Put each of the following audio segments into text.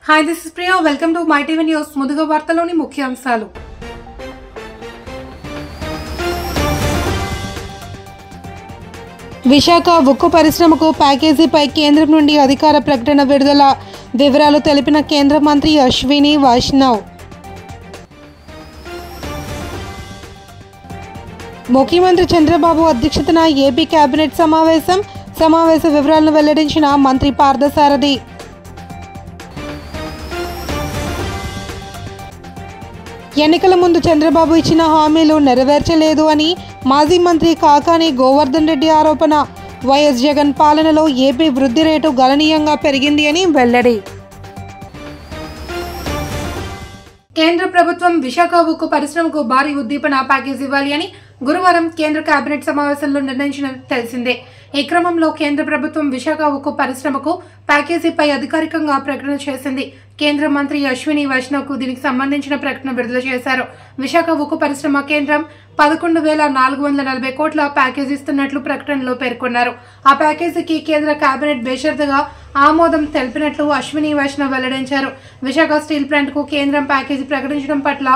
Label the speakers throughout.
Speaker 1: Hi, this is Priya. Welcome to My TV News. ముందుగా వార్తలోని ముఖ్యాంశాలు. విశాఖ ఉక్కు పరిశ్రమకు ప్యాకేజీపై కేంద్రం నుండి అధికార ప్రకటన విడుదల. వివరాలు తెలిపిన కేంద్ర మంత్రి అశ్విని వైష్ణవ్. ముఖ్యమంత్రి చంద్రబాబు అధ్యక్షతన ఏపీ కేబినెట్ సమావేశ వివరాలను వెల్లడించిన మంత్రి పార్థసారథి. ఎన్నికల ముందు చంద్రబాబు ఇచ్చిన హామీలు నెరవేర్చలేదు అని మాజీ మంత్రి కాకాని గోవర్ధన్ రెడ్డి ఆరోపణ. వైఎస్ జగన్ పాలనలో ఏపీ వృద్ధి రేటు గణనీయంగా పెరిగింది అని వెల్లడి. కేంద్ర ప్రభుత్వం విశాఖ ఉక్కు పరిశ్రమకు భారీ ఉద్దీపన ప్యాకేజ్ ఇవ్వాలి అని గురువారం కేంద్ర కేబినెట్ సమావేశంలో నిర్ణయించినది తెలిసిందే. ఈ క్రమంలో కేంద్ర ప్రభుత్వం విశాఖ ఉక్కు పరిశ్రమకు ప్యాకేజీపై అధికారికంగా ప్రకటన చేసింది. కేంద్ర మంత్రి అశ్విని వైష్ణవ్కు దీనికి సంబంధించిన ప్రకటన విడుదల చేశారు. విశాఖ ఉక్కు పరిశ్రమ కేంద్రం 11,440 కోట్ల ప్యాకేజీ ఇస్తున్నట్లు ప్రకటనలో పేర్కొన్నారు. ఆ ప్యాకేజీకి కేంద్ర కేబినెట్ బేషరతుగా ఆమోదం తెలిపినట్లు అశ్విని వైష్ణవ్ వెల్లడించారు. విశాఖ స్టీల్ ప్లాంట్కు కేంద్రం ప్యాకేజీ ప్రకటించడం పట్ల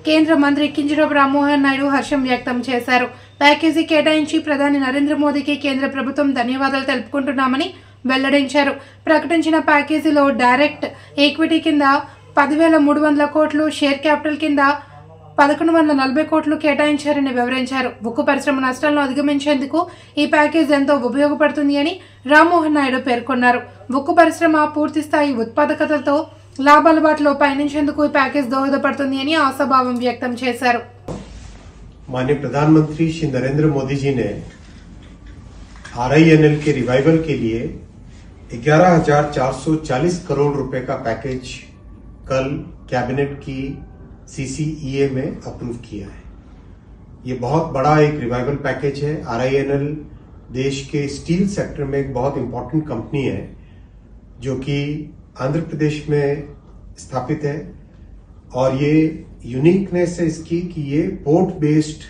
Speaker 1: కేంద్ర మంత్రి కింజరాపు రామ్మోహన్ నాయుడు హర్షం వ్యక్తం చేశారు. ప్యాకేజీ కేటాయించి ప్రధాని నరేంద్ర మోదీకి కేంద్ర ప్రభుత్వం ధన్యవాదాలు తెలుపుకుంటున్నామని వెల్లడించారు. ప్రకటించిన ప్యాకేజీలో డైరెక్ట్ ఈక్విటీ కింద 10,300 కోట్లు, షేర్ క్యాపిటల్ కింద 1,140 కోట్లు కేటాయించారని వివరించారు. ఉక్కు పరిశ్రమ నష్టాలను అధిగమించేందుకు ఈ ప్యాకేజ్ ఎంతో ఉపయోగపడుతుంది అని రామ్మోహన్ నాయుడు పేర్కొన్నారు. ఉక్కు పరిశ్రమ పూర్తి స్థాయి ఉత్పాదకతతో లాభాల బాటలో పయనించేందుకు ఈ ప్యాకేజ్ దోహదపడుతుంది అని ఆశాభావం వ్యక్తం చేశారు.
Speaker 2: माननीय प्रधानमंत्री श्री नरेंद्र मोदी जी ने RINL के रिवाइवल के लिए 11,440 करोड़ रुपए का पैकेज कल कैबिनेट की CCEA में अप्रूव किया है। ये बहुत बड़ा एक रिवाइवल पैकेज है। RINL देश के स्टील सेक्टर में एक बहुत इंपॉर्टेंट कंपनी है जो कि आंध्र प्रदेश में स्थापित है और ये यूनिकनेस है इसकी कि ये पोर्ट बेस्ड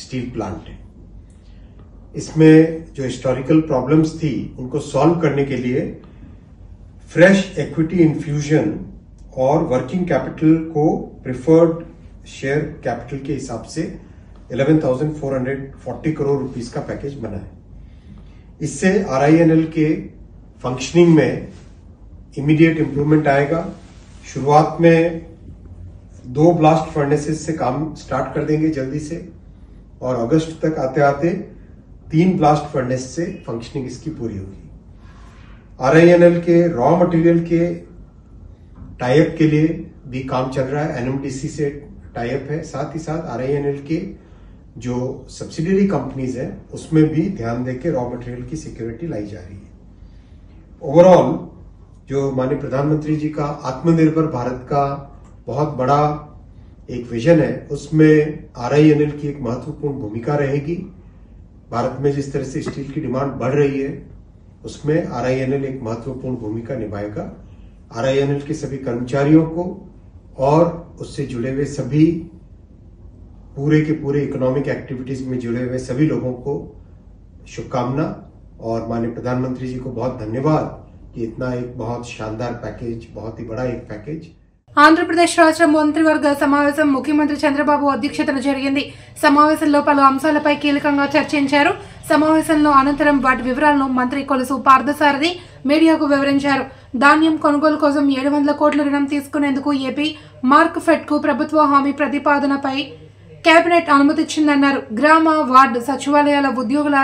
Speaker 2: स्टील प्लांट है। इसमें जो हिस्टोरिकल प्रॉब्लम्स थी उनको सॉल्व करने के लिए फ्रेश इक्विटी इन्फ्यूजन और वर्किंग कैपिटल को प्रिफर्ड शेयर कैपिटल के हिसाब से 11,440 करोड़ रुपीस का पैकेज बना है। इससे RINL के फंक्शनिंग में इमीडिएट इंप्रूवमेंट आएगा। शुरुआत में 2 ब्लास्ट फर्नेसेस से काम स्टार्ट कर देंगे जल्दी से और अगस्त तक आते आते 3 ब्लास्ट फर्नेस से फंक्शनिंग इसकी पूरी होगी। RINL के रॉ मटेरियल के टाइप के लिए भी काम चल रहा है। NMDC से टाइप है, साथ ही साथ RINL के जो सब्सिडियरी कंपनीज है उसमें भी ध्यान देकर रॉ मटेरियल की सिक्योरिटी लाई जा रही है। ओवरऑल जो माननीय प्रधानमंत्री जी का आत्मनिर्भर भारत का बहुत बड़ा एक विजन है, उसमें RINL की एक महत्वपूर्ण भूमिका रहेगी। भारत में जिस तरह से स्टील की डिमांड बढ़ रही है उसमें RINL एक महत्वपूर्ण भूमिका निभाएगा। RINL के सभी कर्मचारियों को और उससे जुड़े हुए सभी पूरे के पूरे इकोनॉमिक एक्टिविटीज में जुड़े हुए सभी लोगों को शुभकामना और माननीय प्रधानमंत्री जी को बहुत धन्यवाद कि इतना एक बहुत शानदार पैकेज, बहुत ही बड़ा एक पैकेज।
Speaker 1: ఆంధ్రప్రదేశ్ రాష్ట్ర మంత్రివర్గ సమావేశం ముఖ్యమంత్రి చంద్రబాబు అధ్యక్షతన జరిగింది. సమావేశంలో పలు అంశాలపై కీలకంగా చర్చించారు. సమావేశంలో అనంతరం వాటి వివరాలను మంత్రి కొలుసు పార్థసారథి మీడియాకు వివరించారు. ధాన్యం కొనుగోలు కోసం 700 కోట్ల రుణం తీసుకునేందుకు ఏపీ మార్క్ ఫెడ్ కు ప్రభుత్వ హామీ ప్రతిపాదనపై కేబినెట్ అనుమతిచ్చిందన్నారు. గ్రామ వార్డు సచివాలయాల ఉద్యోగుల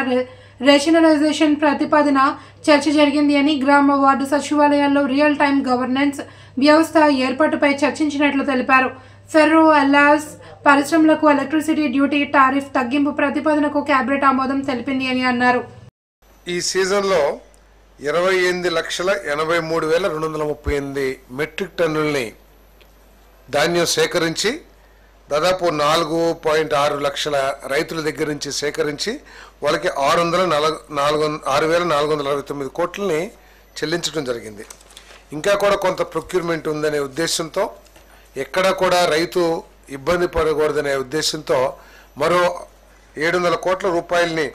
Speaker 1: రేషనలైజేషన్ ప్రతిపాదన చర్చ జరిగింది అని, గ్రామ వార్డు సచివాలయాల్లో రియల్ టైమ్ గవర్నెన్స్ వ్యవస్థ ఏర్పాటుపై చర్చించినట్లు తెలిపారు. ఫెర్రో అల్లాస్ పరిశ్రమలకు ఎలక్ట్రిసిటీ డ్యూటీ టారిఫ్ తగ్గింపు ప్రతిపాదనకు కేబినెట్ ఆమోదం తెలిపింది అని అన్నారు.
Speaker 3: ఈ సీజన్లో 28,83,238 మెట్రిక్ టన్నుల్ని ధాన్యం సేకరించి దాదాపు 4.6 లక్షల రైతుల దగ్గర నుంచి సేకరించి వాళ్ళకి 6,469 కోట్లని చెల్లించడం జరిగింది. ఇంకా కూడా కొంత ప్రొక్యూర్మెంట్ ఉందనే ఉద్దేశంతో, ఎక్కడ కూడా రైతు ఇబ్బంది పడకూడదనే ఉద్దేశంతో మరో 700 కోట్ల రూపాయలని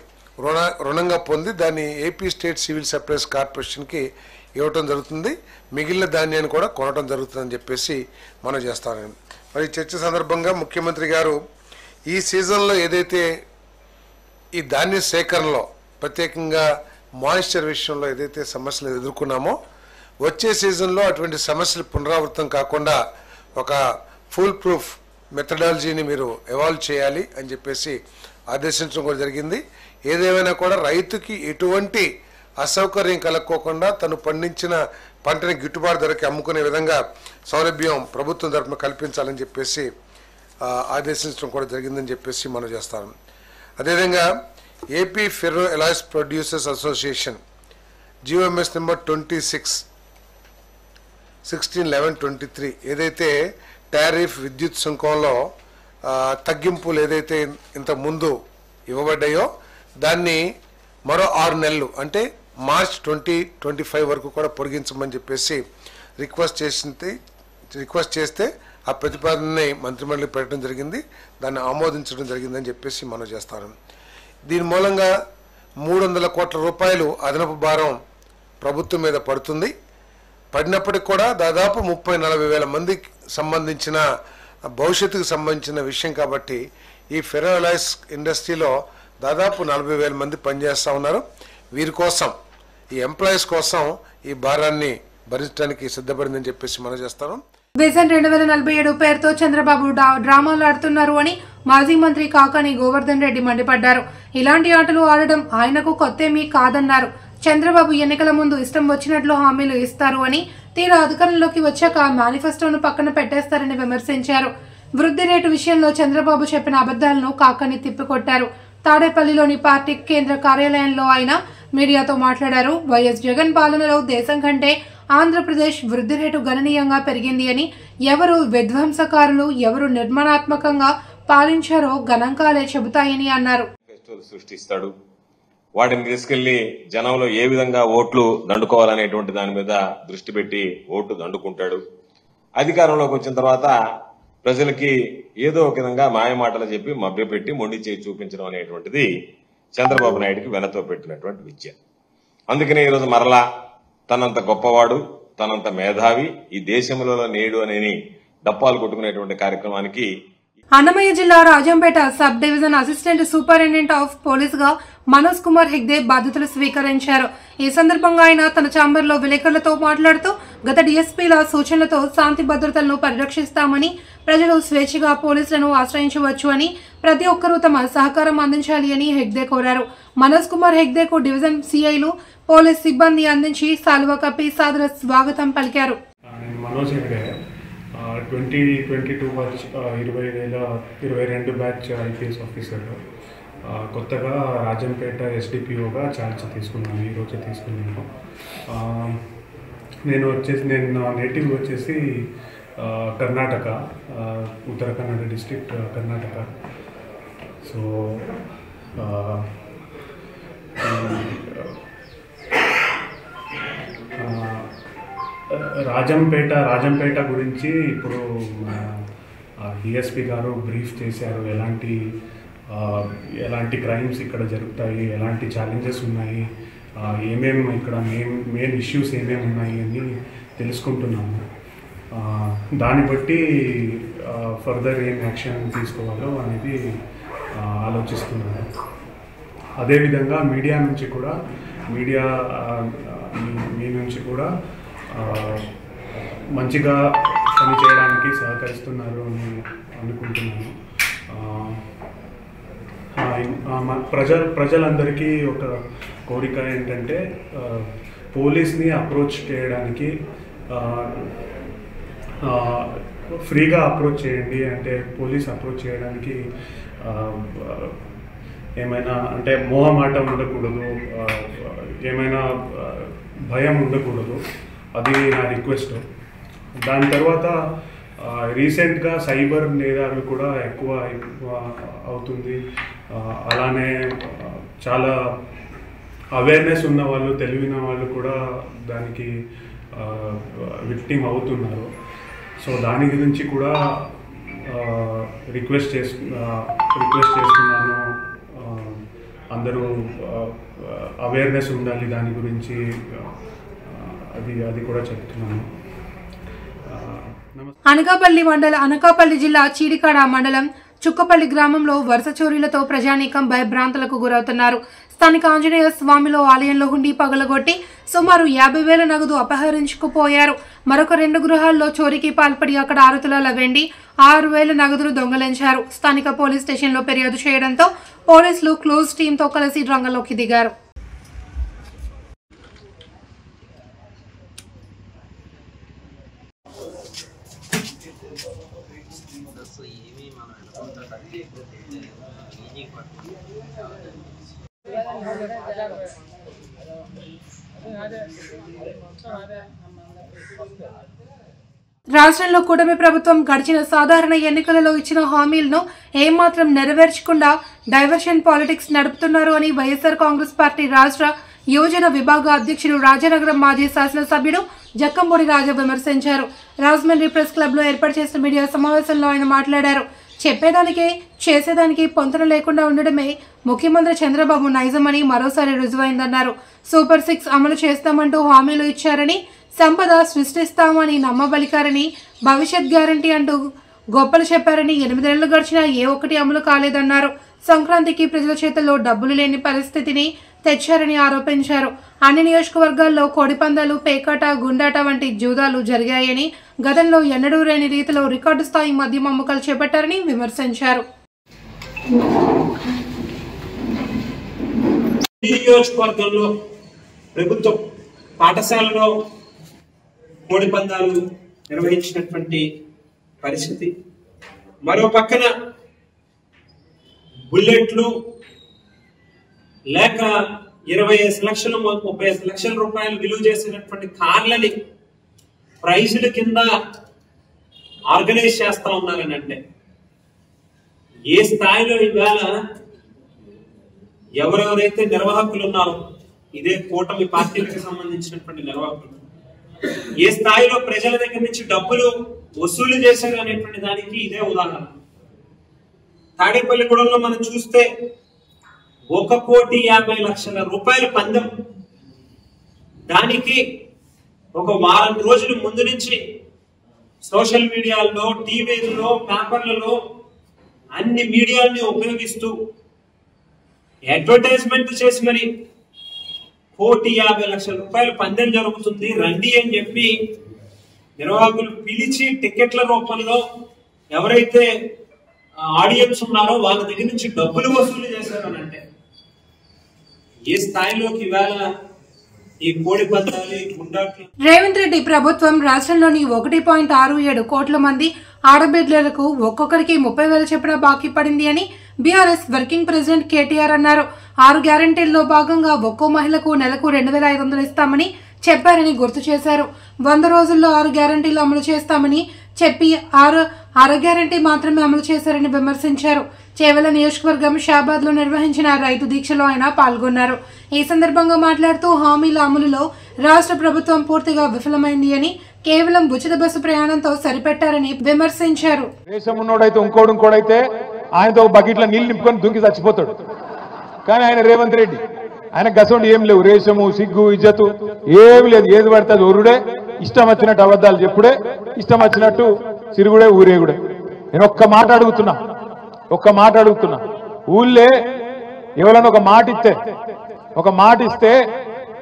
Speaker 3: రుణంగా పొంది దాన్ని ఏపీ స్టేట్ సివిల్ సప్లైస్ కార్పొరేషన్కి ఇవ్వటం జరుగుతుంది, మిగిలిన ధాన్యాన్ని కూడా కొనటం జరుగుతుందని చెప్పేసి మనం చేస్తాం. మరి చర్చ సందర్భంగా ముఖ్యమంత్రి గారు ఈ సీజన్లో ఏదైతే ఈ ధాన్య సేకరణలో ప్రత్యేకంగా మాయిశ్చర్ విషయంలో ఏదైతే సమస్యలు ఎదుర్కొన్నామో వచ్చే సీజన్లో అటువంటి సమస్యలు పునరావృతం కాకుండా ఒక ఫుల్ ప్రూఫ్ మెథడాలజీని మీరు ఎవాల్వ్ చేయాలి అని చెప్పేసి ఆదేశించడం కూడా జరిగింది. ఏదేమైనా కూడా రైతుకి ఎటువంటి అసౌకర్యం కలక్కోకుండా తను పండించిన పంటని గిట్టుబాటు ధరకి అమ్ముకునే విధంగా సౌలభ్యం ప్రభుత్వం తరఫున కల్పించాలని చెప్పేసి ఆదేశించడం కూడా జరిగిందని చెప్పేసి మనం చేస్తాం. అదేవిధంగా AP ferro alloys producers association GOMS number 26/16/11/23 ఏదైతే టారిఫ్ విద్యుత్ సుంకంలో తగ్గింపులు ఏదైతే ఇంత ముందు ఇవ్వబడ్డాయో దాన్ని మరో 6 నెలలు అంటే మార్చ్ 2025 వరకు కూడా పొడిగించమని చెప్పేసి రిక్వెస్ట్ చేస్తే ఆ ప్రతిపాదనని మంత్రిమండలికి పెట్టడం జరిగింది, దాన్ని ఆమోదించడం జరిగిందని చెప్పేసి మనం చేస్తాను. దీని మూలంగా 300 కోట్ల రూపాయలు అదనపు భారం ప్రభుత్వం మీద పడుతుంది. పడినప్పటికి కూడా దాదాపు 30-40 వేల మందికి సంబంధించిన భవిష్యత్తుకు సంబంధించిన విషయం కాబట్టి ఈ ఫెర్రో ఎలాయిస్ ఇండస్ట్రీలో దాదాపు 40,000 మంది పనిచేస్తూ ఉన్నారు. వీరి కోసం ఈ ఎంప్లాయీస్ కోసం ఈ భారాన్ని భరించడానికి సిద్ధపడిందని చెప్పేసి మనం చేస్తాను.
Speaker 1: విజన్ 2047 పేరుతో చంద్రబాబు డ్రామాలు ఆడుతున్నారు అని మాజీ మంత్రి కాకాని గోవర్ధన్ రెడ్డి మండిపడ్డారు. ఇలాంటి ఆటలు ఆడడం ఆయనకు కొత్తేమీ కాదన్నారు. చంద్రబాబు ఎన్నికల ముందు ఇష్టం వచ్చినట్లు హామీలు ఇస్తారు అని, తీరా అధికారంలోకి వచ్చాక మేనిఫెస్టోను పక్కన పెట్టేస్తారని విమర్శించారు. వృద్ధి రేటు విషయంలో చంద్రబాబు చెప్పిన అబద్ధాలను కాకాని తిప్పికొట్టారు. తాడేపల్లిలోని పార్టీ కేంద్ర కార్యాలయంలో ఆయన మీడియాతో మాట్లాడారు. వైఎస్ జగన్ పాలనలో దేశం కంటే ఆంధ్రప్రదేశ్ వృద్ధి రేటు గణనీయంగా పెరిగింది అని, ఎవరు విధ్వంసకారులు ఎవరు నిర్మాణాత్మకంగా పాలించారో గణాంకాలే చెబుతాయని అన్నారు.
Speaker 4: సృష్టిస్తాడు, వాటిని తీసుకెళ్లి జనంలో ఏ విధంగా ఓట్లు దండుకోవాలనేటువంటి దాని మీద దృష్టి పెట్టి ఓట్లు దండుకుంటాడు. అధికారంలోకి వచ్చిన తర్వాత ప్రజలకి ఏదో ఒక విధంగా మాయమాటలు చెప్పి మభ్యపెట్టి మొండి చేయి చూపించడం అనేటువంటిది చంద్రబాబు నాయుడికి వెనతో పెట్టినటువంటి విద్య. అందుకనే ఈరోజు మరలా తనంత గొప్పవాడు, తనంత మేధావి, ఈ దేశంలో నేడు అనేని డప్పాలు కొట్టుకునేటువంటి కార్యక్రమానికి
Speaker 1: అన్నమయ్య జిల్లా Rajampet sub division assistant superintendent of police గా మనోజ్ కుమార్ హెగ్దే బాధ్యతలు స్వీకరించారు. ఈ సందర్భంగా ఆయన తన ఛాంబర్లో విలేకరులతో మాట్లాడుతూ గత డీఎస్పీల సూచనలతో శాంతి భద్రతలను పరిరక్షిస్తామని, ప్రజలు స్వేచ్ఛగా పోలీసులను ఆశ్రయించవచ్చు అని, ప్రతి ఒక్కరూ తమ సహకారం అందించాలి అని హెగ్దే కోరారు. మనోజ్ కుమార్ హెగ్దేకు డివిజన్ సిఐలు పోలీస్ సిబ్బంది అందించి సాలువా కప్పి సాదర స్వాగతం పలికారు.
Speaker 5: 2022 బ్యాచ్ ఐపీఎస్ ఆఫీసర్. కొత్తగా రాజంపేట ఎస్డిపిఓగా ఛార్జ్ తీసుకున్నాను, ఈరోజే తీసుకున్నాను. నేను నా నేటివ్ వచ్చేసి కర్ణాటక, ఉత్తర కన్నడ డిస్ట్రిక్ట్ కర్ణాటక. సో రాజంపేట గురించి ఇప్పుడు డిఎస్పీ గారు బ్రీఫ్ చేశారు. ఎలాంటి క్రైమ్స్ ఇక్కడ జరుగుతాయి, ఎలాంటి ఛాలెంజెస్ ఉన్నాయి, ఏమేమి ఇక్కడ మెయిన్ ఇష్యూస్ ఏమేమి ఉన్నాయి అని తెలుసుకుంటున్నాము. దాన్ని బట్టి ఫర్దర్ ఏం యాక్షన్ తీసుకోవాలో అనేది ఆలోచిస్తున్నాను. అదేవిధంగా మీడియా నుంచి కూడా మీ నుంచి కూడా మంచిగా పనిచేయడానికి సహకరిస్తున్నారు అని అనుకుంటున్నాను. ప్రజలందరికీ ఒక కోరిక ఏంటంటే పోలీస్ని అప్రోచ్ చేయడానికి ఫ్రీగా అప్రోచ్ చేయండి. అంటే పోలీస్ అప్రోచ్ చేయడానికి ఏమైనా అంటే మోహమాటం ఉండకూడదు, ఏమైనా భయం ఉండకూడదు. అది నా రిక్వెస్ట్. దాని తర్వాత రీసెంట్గా సైబర్ నేరాలు కూడా ఎక్కువ అవుతుంది. అలానే చాలా అవేర్నెస్ ఉన్న వాళ్ళు, తెలివిన వాళ్ళు కూడా దానికి విక్టిమ్ అవుతున్నారు. సో దాని గురించి కూడా రిక్వెస్ట్ చేస్తున్నాను. అందరూ అవేర్నెస్ ఉండాలి దాని గురించి అది కూడా చెప్తున్నాను.
Speaker 1: అనకాపల్లి జిల్లా చీడికాడ మండలం చుక్కపల్లి గ్రామంలో వరుస చోరీలతో ప్రజానీకం భయభ్రాంతులకు గురవుతున్నారు. స్థానిక ఆంజనేయ స్వామిలో ఆలయంలో హుండీ పగలగొట్టి సుమారు 50,000 నగదు అపహరించుకుపోయారు. మరొక 2 గృహాల్లో చోరీకి పాల్పడి అక్కడ 6 తులాల వెండి 6,000 నగదును దొంగలించారు. స్థానిక పోలీస్ స్టేషన్లో ఫిర్యాదు చేయడంతో పోలీసులు క్లోజ్ టీంతో కలిసి రంగంలోకి దిగారు. రాష్ట్రంలో కూటమి ప్రభుత్వం గడిచిన సాధారణ ఎన్నికలలో ఇచ్చిన హామీలను ఏమాత్రం నెరవేర్చకుండా డైవర్షన్ పాలిటిక్స్ నడుపుతున్నారు అని వైఎస్ఆర్ కాంగ్రెస్ పార్టీ రాష్ట్ర యువజన విభాగ అధ్యక్షుడు రాజనగరం మాజీ శాసనసభ్యుడు జక్కంపూడి రాజా విమర్శించారు. రాజమండ్రి ప్రెస్ క్లబ్ లో ఏర్పాటు చేసిన మీడియా సమావేశంలో ఆయన మాట్లాడారు. చెప్పేదానికి చేసేదానికి పొంతన లేకుండా ఉండడమే ముఖ్యమంత్రి చంద్రబాబు నైజమని మరోసారి రుజువైందన్నారు. సూపర్ 6 అమలు చేస్తామంటూ హామీలు ఇచ్చారని, సంపద సృష్టిస్తామని నమ్మబలికారని, భవిష్యత్ గ్యారంటీ అంటూ గొప్పలు చెప్పారని 8 ఏళ్లు గడిచినా ఏ ఒక్కటి అమలు కాలేదన్నారు. సంక్రాంతికి ప్రజల చేతుల్లో డబ్బులు లేని పరిస్థితిని తెచ్చారని ఆరోపించారు. అన్ని నియోజకవర్గాల్లో కోడిపందాలు, పేకాట, గుండాట వంటి జూదాలు జరిగాయని, గతంలో ఎన్నడూ లేని రీతిలో రికార్డు స్థాయి మద్యం అమ్మకాలు చేపట్టారని విమర్శించారు.
Speaker 6: నియోజకవర్గంలో ప్రభుత్వం పాఠశాలలో కోడిపందాలు నిర్వహించినటువంటి పరిస్థితి, మరో పక్కన బుల్లెట్లు లేక 25 లక్షలు 35 లక్షల రూపాయలు విలువ చేసినటువంటి కార్లని ప్రైజుల కింద ఆర్గనైజ్ చేస్తా ఉన్నారని అంటే ఏ స్థాయిలో ఇవాళ ఎవరెవరైతే నిర్వాహకులు ఉన్నారో, ఇదే కూటమి పార్టీలకు సంబంధించినటువంటి నిర్వాహకులు ఏ స్థాయిలో ప్రజల దగ్గర నుంచి డబ్బులు వసూలు చేశారు అనేటువంటి దానికి ఇదే ఉదాహరణ. తాడేపల్లిగూడెంలో మనం చూస్తే 1,50,00,000 రూపాయల పందెం, దానికి ఒక వారం రోజుల ముందు నుంచి సోషల్ మీడియాలో, టీవీలలో, పేపర్లలో అన్ని మీడియాల్ని ఉపయోగిస్తూ అడ్వర్టైజ్మెంట్ చేసి మరి 1,50,00,000 రూపాయల పందెం జరుగుతుంది రండి అని చెప్పి నిర్వాహకులు పిలిచి టికెట్ల రూపంలో ఎవరైతే ఆడియన్స్ ఉన్నారో వాళ్ళ దగ్గర నుంచి డబ్బులు వసూలు చేశారు అని అంటే ఏ స్థాయిలోకి ఇవాళ ఈ కోడి పందాలు, గుండాట్లు.
Speaker 1: రేవంత్ రెడ్డి ప్రభుత్వం రాష్ట్రంలోని 1.67 కోట్ల మంది ఆడబిడ్డలకు ఒక్కొక్కరికి 30,000 చొప్పున బాకీ పడింది అని బీఆర్ఎస్ వర్కింగ్ ప్రెసిడెంట్ కేటీఆర్ అన్నారు. 6 గ్యారంటీల్లో భాగంగా ఒక్కో మహిళకు నెలకు 2,500 ఇస్తామని చెప్పారని గుర్తు చేశారు. 100 రోజుల్లో 6 గ్యారంటీలు అమలు చేస్తామని చెప్పి 6 గ్యారంటీ మాత్రమే అమలు చేశారని విమర్శించారు. చేవెళ్ల నియోజకవర్గం షాబాద్ లో నిర్వహించిన రైతు దీక్షలో ఆయన పాల్గొన్నారు. ఈ సందర్భంగా మాట్లాడుతూ హామీల అమలులో రాష్ట్ర ప్రభుత్వం పూర్తిగా విఫలమైంది అని, కేవలం ఉచిత బస్సు ప్రయాణంతో సరిపెట్టారని విమర్శించారు.
Speaker 7: ఇంకోడైతే ఆయనతో బకెట్ల నీళ్లు నింపుకొని దుంకి చచ్చిపోతాడు. కానీ ఆయన రేవంత్ రెడ్డి ఆయన గసండి ఏం లేవు, రేషము, సిగ్గు, ఇజ్జతు ఏమి లేదు. ఏది పడితే అది ఒరుడే, ఇష్టం వచ్చినట్టు అబద్ధాలు చెప్పుడే, ఇష్టం వచ్చినట్టు సిరుగుడే, ఊరేగుడే. నేను ఒక్క మాట అడుగుతున్నా, ఊళ్ళే ఎవరైనా ఒక మాట ఇస్తే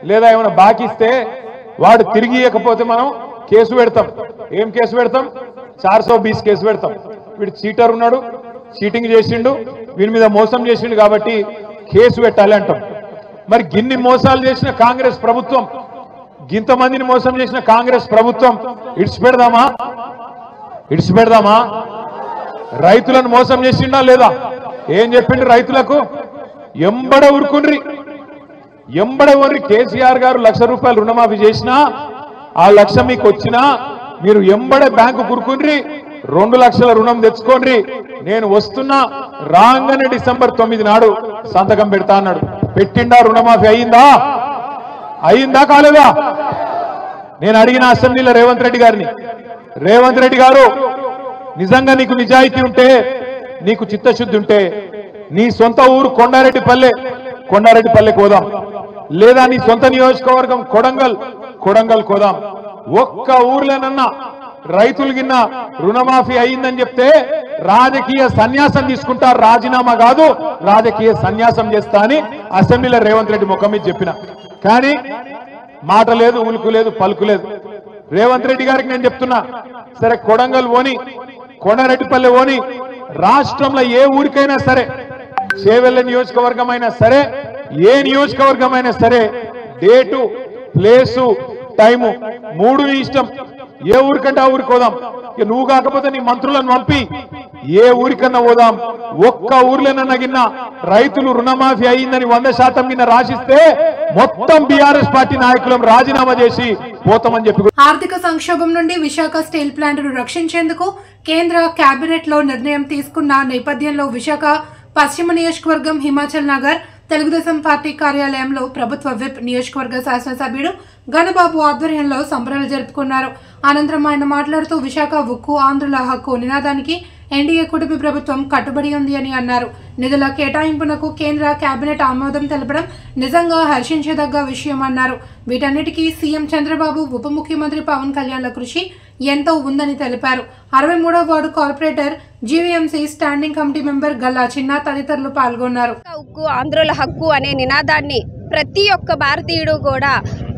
Speaker 7: లేదా ఏమైనా బాకీ ఇస్తే వాడు తిరిగి ఇవ్వకపోతే మనం కేసు పెడతాం. ఏం కేసు పెడతాం? 420 కేసు పెడతాం. వీడు చీటర్ ఉన్నాడు, చీటింగ్ చేసిండు, వీడి మీద మోసం చేసిండు కాబట్టి కేసు పెట్టాలి అంటాం. మరి గిన్ని మోసాలు చేసిన కాంగ్రెస్ ప్రభుత్వం, గింతమందిని మోసం చేసిన కాంగ్రెస్ ప్రభుత్వం ఇడిచిపెడదామా? రైతులను మోసం చేసిండా లేదా? ఏం చెప్పిండు రైతులకు? ఎంబడ ఊరుకుండ్రి. కేసీఆర్ గారు 1,00,000 రూపాయలు రుణమాఫీ చేసినా, ఆ 1,00,000 మీకు వచ్చినా మీరు ఎంబడే బ్యాంకు కురుకుండ్రి, 2 లక్షల రుణం తెచ్చుకోండి, నేను వస్తున్నా, రాగానే డిసెంబర్ 9 నాడు సంతకం పెడతా అన్నాడు. పెట్టిండా? రుణమాఫీ అయిందా కాలేదా? నేను అడిగిన అసెంబ్లీలో రేవంత్ రెడ్డి గారు నిజంగా నీకు నిజాయితీ ఉంటే, నీకు చిత్తశుద్ధి ఉంటే నీ సొంత ఊరు కొండారెడ్డిపల్లెకి పోదాం, లేదా నీ సొంత నియోజకవర్గం కొడంగల్ కోదాం. ఒక్క ఊర్లోనన్నా రైతులు గిన్న రుణమాఫీ అయిందని చెప్తే రాజకీయ సన్యాసం తీసుకుంటా, రాజీనామా కాదు రాజకీయ సన్యాసం చేస్తా అని అసెంబ్లీలో రేవంత్ రెడ్డి ముఖం మీద చెప్పిన. కానీ మాట లేదు, ఉలుకు లేదు, పలుకు లేదు. రేవంత్ రెడ్డి గారికి నేను చెప్తున్నా, సరే కొడంగల్ ఓని, కొండారెడ్డిపల్లి ఓని, రాష్ట్రంలో ఏ ఊరికైనా సరే, చేవెళ్ళ నియోజకవర్గం అయినా సరే, ఏ నియోజకవర్గం అయినా సరే, డేటు, ప్లేసు, టైము మూడు ఇష్టం. ఏ ఊరికంటే ఆ ఊరికి పోదాం. ఇక నువ్వు కాకపోతే నీ మంత్రులను పంపి ఏ ఊరికన్నా పోదాం. ఒక్క ఊర్లోనన్నా గిన్న రైతులు రుణమాఫీ అయిందని 100% గిన్న రాసిస్తే మొత్తం బీఆర్ఎస్ పార్టీ నాయకులను రాజీనామా చేసి పోతామని చెప్పి.
Speaker 1: ఆర్థిక సంక్షోభం నుండి విశాఖ స్టీల్ ప్లాంట్ను రక్షించేందుకు కేంద్ర కేబినెట్ లో నిర్ణయం తీసుకున్న నేపథ్యంలో విశాఖ పశ్చిమ నియోజకవర్గం హిమాచల్ నగర్ తెలుగుదేశం పార్టీ కార్యాలయంలో ప్రభుత్వ విప్ నియోజకవర్గ శాసనసభ్యుడు గణబాబు ఆధ్వర్యంలో సంబరాలు జరుపుకున్నారు. అనంతరం ఆయన మాట్లాడుతూ విశాఖ ఉక్కు ఆంధ్రుల హక్కు నినాదానికి ఎన్డీఏ కూటమి ప్రభుత్వం కట్టుబడి ఉంది అని అన్నారు. నిధుల కేటాయింపునకు కేంద్ర కేబినెట్ ఆమోదం తెలపడం నిజంగా హర్షించదగ్గ విషయం అన్నారు. వీటన్నిటికీ సీఎం చంద్రబాబు, ఉప ముఖ్యమంత్రి పవన్ కళ్యాణ్ల కృషి ఎంతో ఉందని తెలిపారు. 63వ ward corporator, GVMC standing committee member Galla Chinna తదితరులు పాల్గొన్నారు.
Speaker 8: ఉక్కు ఆంధ్రుల హక్కు అనే నినాదాన్ని ప్రతి ఒక్క భారతీయుడు కూడా,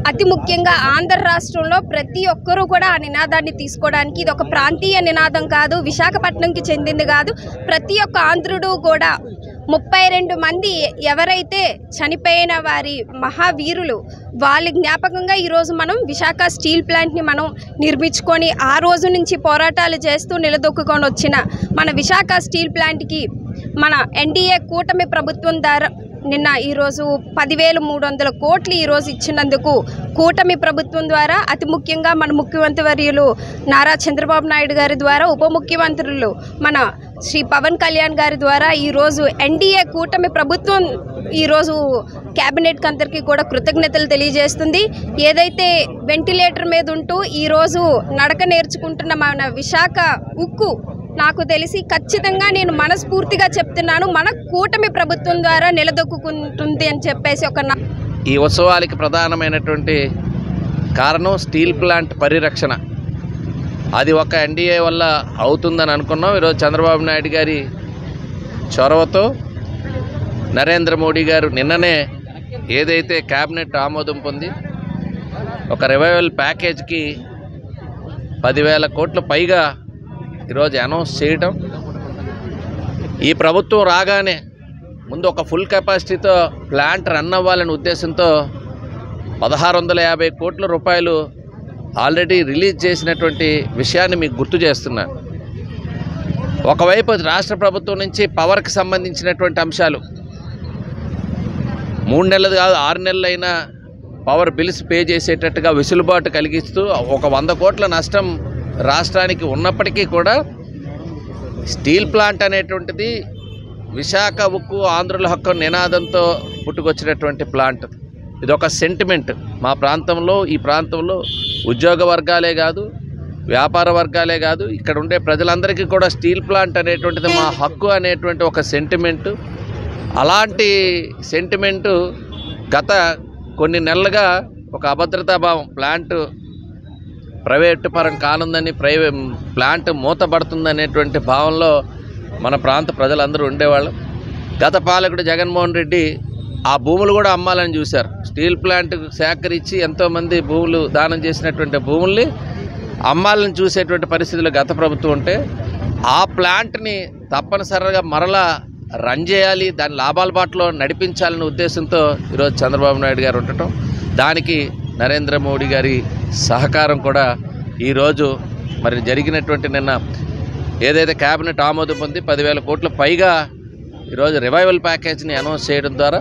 Speaker 8: అతి ముఖ్యంగా ఆంధ్ర రాష్ట్రంలో ప్రతి ఒక్కరూ కూడా ఆ నినాదాన్ని తీసుకోవడానికి, ఇది ఒక ప్రాంతీయ నినాదం కాదు, విశాఖపట్నంకి చెందింది కాదు. ప్రతి ఒక్క ఆంధ్రుడు కూడా 32 మంది ఎవరైతే చనిపోయిన వారి మహావీరులు వాళ్ళ జ్ఞాపకంగా ఈరోజు మనం విశాఖ స్టీల్ ప్లాంట్ని మనం నిర్మించుకొని ఆ రోజు నుంచి పోరాటాలు చేస్తూ నిలదొక్కుకొని వచ్చిన మన విశాఖ స్టీల్ ప్లాంట్కి మన ఎన్డీఏ కూటమి ప్రభుత్వం ద్వారా నిన్న ఈరోజు 10,300 కోట్లు ఈరోజు ఇచ్చినందుకు కూటమి ప్రభుత్వం ద్వారా, అతి ముఖ్యంగా మన ముఖ్యమంత్రి వర్యులు నారా చంద్రబాబు నాయుడు గారి ద్వారా, ఉప ముఖ్యమంత్రులు మన శ్రీ పవన్ కళ్యాణ్ గారి ద్వారా ఈరోజు ఎన్డీఏ కూటమి ప్రభుత్వం ఈరోజు క్యాబినెట్కి అందరికీ కూడా కృతజ్ఞతలు తెలియజేస్తుంది. ఏదైతే వెంటిలేటర్ మీద ఉంటూ ఈరోజు నడక నేర్చుకుంటున్న మన విశాఖ ఉక్కు, నాకు తెలిసి ఖచ్చితంగా నేను మనస్ఫూర్తిగా చెప్తున్నాను, మన కూటమి ప్రభుత్వం ద్వారా నిలదొక్కుంటుంది అని చెప్పేసి
Speaker 9: ఈ ఉత్సవాలకి ప్రధానమైనటువంటి కారణం స్టీల్ ప్లాంట్ పరిరక్షణ. అది ఒక ఎన్డీఏ వల్ల అవుతుందని అనుకున్నాం. ఈరోజు చంద్రబాబు నాయుడు గారి చొరవతో నరేంద్ర మోడీ గారు నిన్ననే ఏదైతే క్యాబినెట్ ఆమోదం పొంది ఒక రివైవల్ ప్యాకేజ్కి 10,000 కోట్ల పైగా ఈరోజు అనౌన్స్ చేయటం, ఈ ప్రభుత్వం రాగానే ముందు ఒక ఫుల్ కెపాసిటీతో ప్లాంట్ రన్ అవ్వాలనే ఉద్దేశంతో 1,650 కోట్ల రూపాయలు ఆల్రెడీ రిలీజ్ చేసినటువంటి విషయాన్ని మీకు గుర్తు చేస్తున్నాను. ఒకవైపు రాష్ట్ర ప్రభుత్వం నుంచి పవర్కి సంబంధించినటువంటి అంశాలు 3 నెలలు కాదు 6 నెలలైనా పవర్ బిల్స్ పే చేసేటట్టుగా వెసులుబాటు కలిగిస్తూ ఒక 100 కోట్ల నష్టం రాష్ట్రానికి ఉన్నప్పటికీ కూడా స్టీల్ ప్లాంట్ అనేటువంటిది విశాఖ ఉక్కు ఆంధ్రుల హక్కు నినాదంతో పుట్టుకొచ్చినటువంటి ప్లాంట్. ఇది ఒక సెంటిమెంట్. మా ప్రాంతంలో, ఈ ప్రాంతంలో ఉద్యోగ వర్గాలే కాదు, వ్యాపార వర్గాలే కాదు, ఇక్కడ ఉండే ప్రజలందరికీ కూడా స్టీల్ ప్లాంట్ అనేటువంటిది మా హక్కు అనేటువంటి ఒక సెంటిమెంటు. అలాంటి సెంటిమెంటు గత కొన్ని నెలలుగా ఒక అభద్రతాభావం, ప్లాంట్ ప్రైవేటు పరం కానుందని, ప్లాంట్ మూతపడుతుందనేటువంటి భావంలో మన ప్రాంత ప్రజలందరూ ఉండేవాళ్ళు. గత పాలకుడు జగన్మోహన్ రెడ్డి ఆ భూములు కూడా అమ్మాలని చూశారు. స్టీల్ ప్లాంట్ సేకరించి ఎంతోమంది భూములు దానం చేసినటువంటి భూముల్ని అమ్మాలని చూసేటువంటి పరిస్థితులు గత ప్రభుత్వం ఉంటే, ఆ ప్లాంట్ని తప్పనిసరిగా మరలా రన్ చేయాలి, దాని లాభాల బాటలో నడిపించాలనే ఉద్దేశంతో ఈరోజు చంద్రబాబు నాయుడు గారు ఉండటం, దానికి నరేంద్ర మోడీ గారి సహకారం కూడా ఈరోజు మరి జరిగినటువంటి నిన్న ఏదైతే క్యాబినెట్ ఆమోదం పొంది 10,000 కోట్ల పైగా ఈరోజు రివైవల్ ప్యాకేజ్ని అనౌన్స్ చేయడం ద్వారా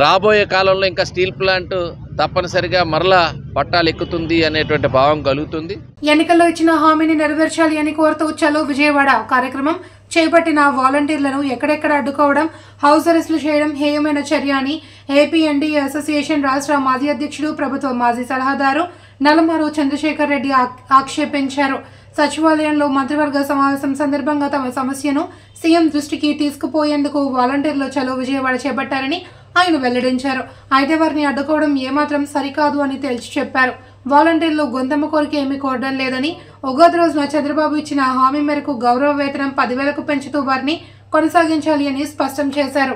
Speaker 9: రాబోయే కాలంలో ఇంకా స్టీల్ ప్లాంట్ తప్పనిసరిగా మరలా పట్టాలు ఎక్కుతుంది అనేటువంటి భావం కలుగుతుంది.
Speaker 1: ఎన్నికల్లో ఇచ్చిన హామీని నెరవేర్చాలి అని కోరుతూ చలో విజయవాడ కార్యక్రమం చేపట్టిన వాలంటీర్లను ఎక్కడెక్కడ అడ్డుకోవడం, హౌస్ అరెస్టులు చేయడం హేయమైన చర్య అని ఏపీ ఎన్డీఏ అసోసియేషన్ రాష్ట్ర మాజీ అధ్యక్షుడు, ప్రభుత్వ మాజీ సలహాదారు నల్లమారు చంద్రశేఖర్ రెడ్డి ఆక్షేపించారు. సచివాలయంలో మంత్రివర్గ సమావేశం సందర్భంగా తమ సమస్యను సీఎం దృష్టికి తీసుకుపోయేందుకు వాలంటీర్లు చలో విజయవాడ చేపట్టారని ఆయన వెల్లడించారు. అయితే వారిని అడ్డుకోవడం ఏమాత్రం సరికాదు అని తేల్చి చెప్పారు. వాలంటీర్లు గొంతమ్మ కోరిక ఏమీ కోరడం లేదని, ఉగాది రోజున చంద్రబాబు ఇచ్చిన హామీ మేరకు గౌరవ వేతనం 10,000కు పెంచుతూ వారిని కొనసాగించాలి అని స్పష్టం చేశారు.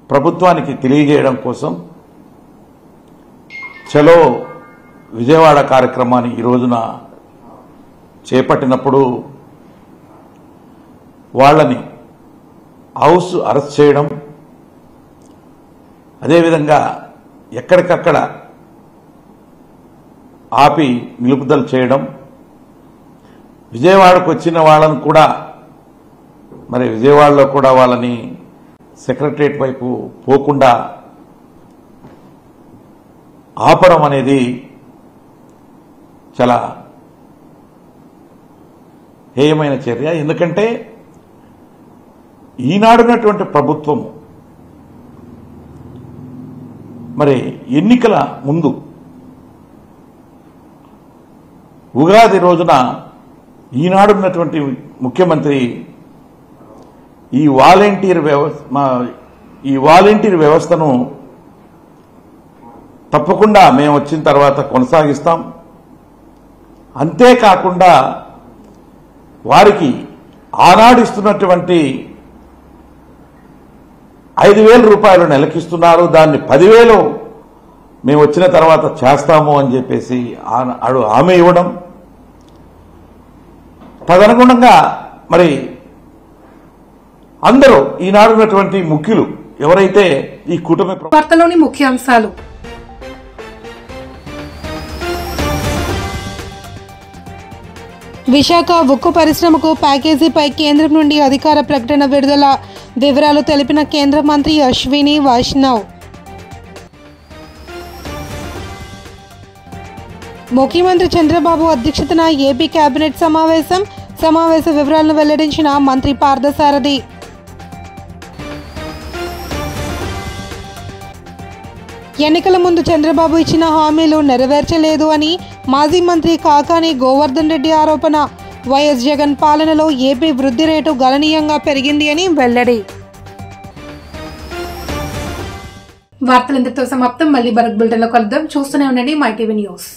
Speaker 10: ప్రభుత్వానికి తెలియజేయడం కోసం చలో విజయవాడ కార్యక్రమాన్ని ఈ రోజున చేపట్టినప్పుడు వాళ్ళని హౌస్ అరెస్ట్ చేయడం, అదేవిధంగా ఎక్కడికక్కడ ఆపి నిలుపుదల చేయడం, విజయవాడకు వచ్చిన వాళ్ళను కూడా మరి విజయవాడలో కూడా వాళ్ళని సెక్రటరియట్ వైపు పోకుండా ఆపడం అనేది చాలా హేయమైన చర్య. ఎందుకంటే ఈనాడున్నటువంటి ప్రభుత్వం మరి ఎన్నికల ముందు ఉగాది రోజున ఈనాడున్నటువంటి ముఖ్యమంత్రి ఈ వాలంటీర్ వ్యవస్థను తప్పకుండా మేము వచ్చిన తర్వాత కొనసాగిస్తాం, అంతేకాకుండా వారికి ఆనాడిస్తున్నటువంటి 5,000 రూపాయలు నెలకిస్తున్నారు, దాన్ని 10,000 మేము వచ్చిన తర్వాత చేస్తాము అని చెప్పేసి హామీ ఇవ్వడం, తదనుగుణంగా మరి అందరూ ఈనాడున్నటువంటి ముఖ్యులు ఎవరైతే ఈ కూటమి
Speaker 1: వార్తలోని ముఖ్యాంశాలు. విశాఖ ఉక్కు పరిశ్రమకు ప్యాకేజీపై కేంద్రం నుండి అధికార ప్రకటన విడుదల, వివరాలు తెలిపిన కేంద్ర మంత్రి అశ్విని వైష్ణవ్. ముఖ్యమంత్రి చంద్రబాబు అధ్యక్షతన ఏపీ కేబినెట్ సమావేశ వివరాలను వెల్లడించిన మంత్రి పార్థసారథి. ఎన్నికల ముందు చంద్రబాబు ఇచ్చిన హామీలు నెరవేర్చలేదు అని మాజీ మంత్రి కాకాని గోవర్ధన్ రెడ్డి ఆరోపణ. వైఎస్ జగన్ పాలనలో ఏపీ వృద్ధి రేటు గణనీయంగా పెరిగింది అని వెల్లడి. వార్తలందరితో సమాప్తం. మళ్ళీ బరక్ బులెటిన్లో కలుద్దాం. చూస్తూనే ఉండండి మై టీవీ న్యూస్.